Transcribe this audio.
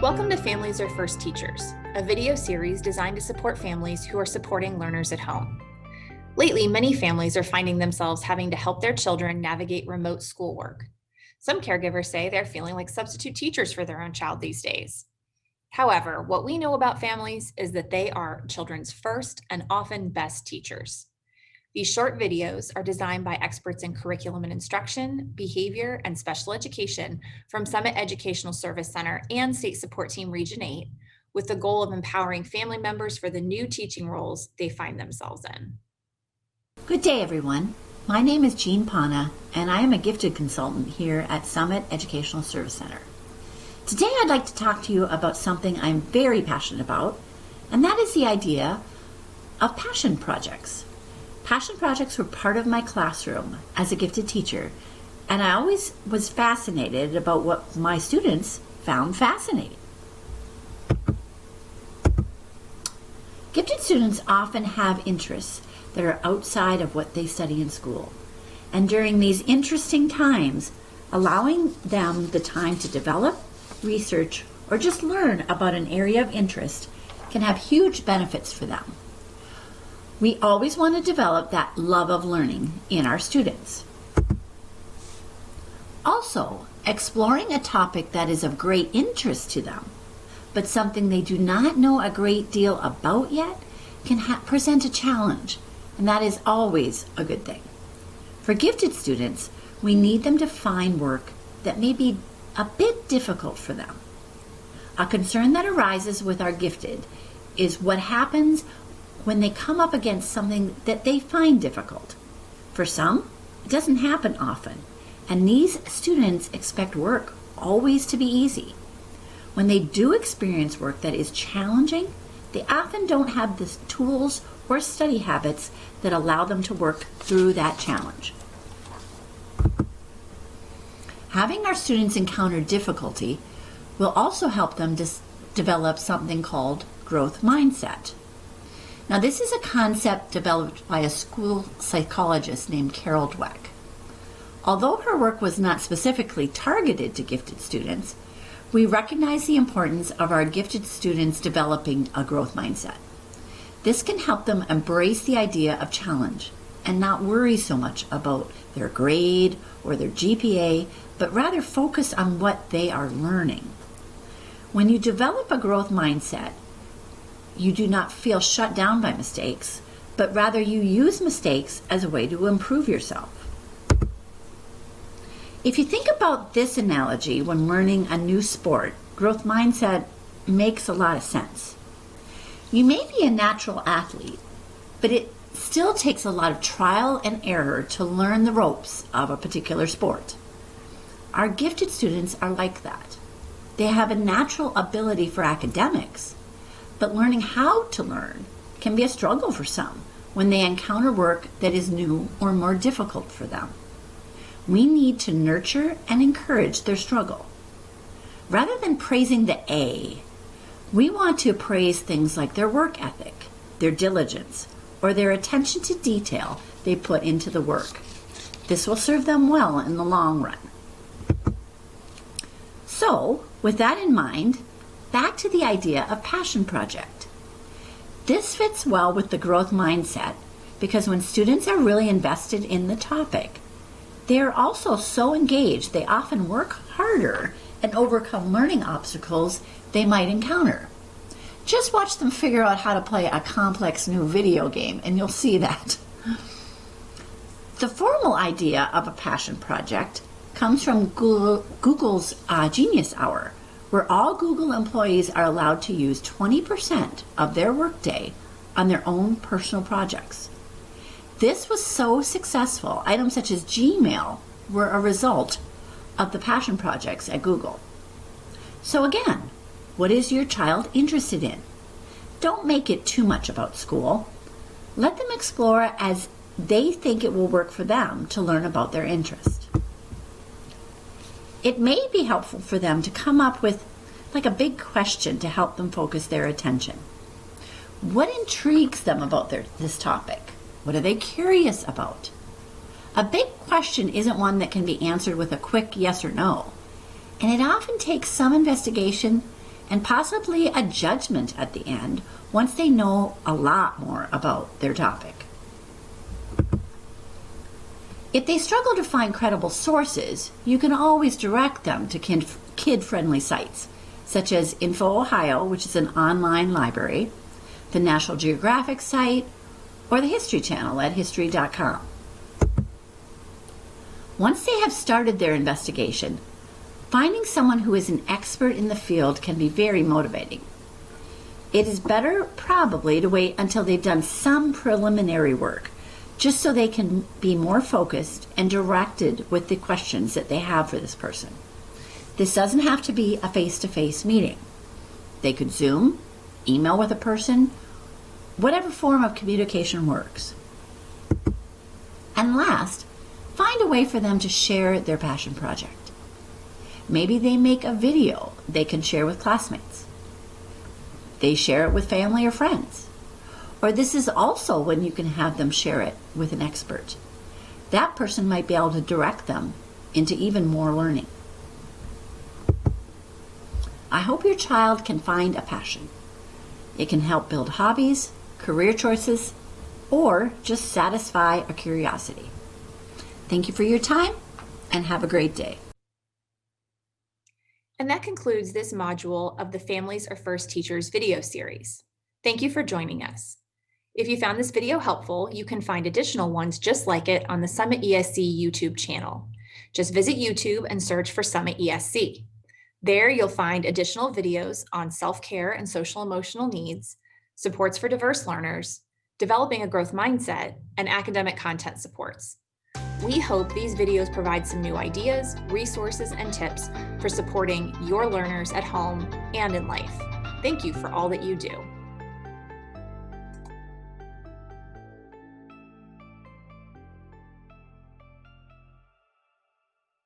Welcome to Families Are First Teachers, a video series designed to support families who are supporting learners at home. Lately, many families are finding themselves having to help their children navigate remote schoolwork. Some caregivers say they're feeling like substitute teachers for their own child these days. However, what we know about families is that they are children's first and often best teachers. These short videos are designed by experts in curriculum and instruction, behavior, and special education from Summit Educational Service Center and State Support Team Region 8, with the goal of empowering family members for the new teaching roles they find themselves in. Good day, everyone. My name is Jean Pana, and I am a gifted consultant here at Summit Educational Service Center. Today, I'd like to talk to you about something I'm very passionate about, and that is the idea of passion projects. Passion projects were part of my classroom as a gifted teacher, and I always was fascinated about what my students found fascinating. Gifted students often have interests that are outside of what they study in school, and during these interesting times, allowing them the time to develop, research, or just learn about an area of interest can have huge benefits for them. We always want to develop that love of learning in our students. Also, exploring a topic that is of great interest to them, but something they do not know a great deal about yet, can present a challenge, and that is always a good thing. For gifted students, we need them to find work that may be a bit difficult for them. A concern that arises with our gifted is what happens when they come up against something that they find difficult. For some, it doesn't happen often, and these students expect work always to be easy. When they do experience work that is challenging, they often don't have the tools or study habits that allow them to work through that challenge. Having our students encounter difficulty will also help them to develop something called growth mindset. Now, this is a concept developed by a school psychologist named Carol Dweck. Although her work was not specifically targeted to gifted students, we recognize the importance of our gifted students developing a growth mindset. This can help them embrace the idea of challenge and not worry so much about their grade or their GPA, but rather focus on what they are learning. When you develop a growth mindset, you do not feel shut down by mistakes, but rather you use mistakes as a way to improve yourself. If you think about this analogy when learning a new sport, growth mindset makes a lot of sense. You may be a natural athlete, but it still takes a lot of trial and error to learn the ropes of a particular sport. Our gifted students are like that. They have a natural ability for academics, but learning how to learn can be a struggle for some when they encounter work that is new or more difficult for them. We need to nurture and encourage their struggle. Rather than praising the A, we want to praise things like their work ethic, their diligence, or their attention to detail they put into the work. This will serve them well in the long run. So, with that in mind, back to the idea of passion project. This fits well with the growth mindset because when students are really invested in the topic, they are also so engaged they often work harder and overcome learning obstacles they might encounter. Just watch them figure out how to play a complex new video game and you'll see that. The formal idea of a passion project comes from Google's Genius Hour, where all Google employees are allowed to use 20% of their workday on their own personal projects. This was so successful, items such as Gmail were a result of the passion projects at Google. So again, what is your child interested in? Don't make it too much about school. Let them explore as they think it will work for them to learn about their interest. It may be helpful for them to come up with like a big question to help them focus their attention. What intrigues them about this topic? What are they curious about? A big question isn't one that can be answered with a quick yes or no, and it often takes some investigation and possibly a judgment at the end once they know a lot more about their topic. If they struggle to find credible sources, you can always direct them to kid-friendly sites, such as Info Ohio, which is an online library, the National Geographic site, or the History Channel at history.com. Once they have started their investigation, finding someone who is an expert in the field can be very motivating. It is better probably to wait until they've done some preliminary work, just so they can be more focused and directed with the questions that they have for this person. This doesn't have to be a face-to-face meeting. They could Zoom, email with a person, whatever form of communication works. And last, find a way for them to share their passion project. Maybe they make a video they can share with classmates. They share it with family or friends. Or this is also when you can have them share it with an expert. That person might be able to direct them into even more learning. I hope your child can find a passion. It can help build hobbies, career choices, or just satisfy a curiosity. Thank you for your time and have a great day. And that concludes this module of the Families Are First Teachers video series. Thank you for joining us. If you found this video helpful, you can find additional ones just like it on the Summit ESC YouTube channel. Just visit YouTube and search for Summit ESC. There you'll find additional videos on self-care and social emotional needs, supports for diverse learners, developing a growth mindset, and academic content supports. We hope these videos provide some new ideas, resources, and tips for supporting your learners at home and in life. Thank you for all that you do.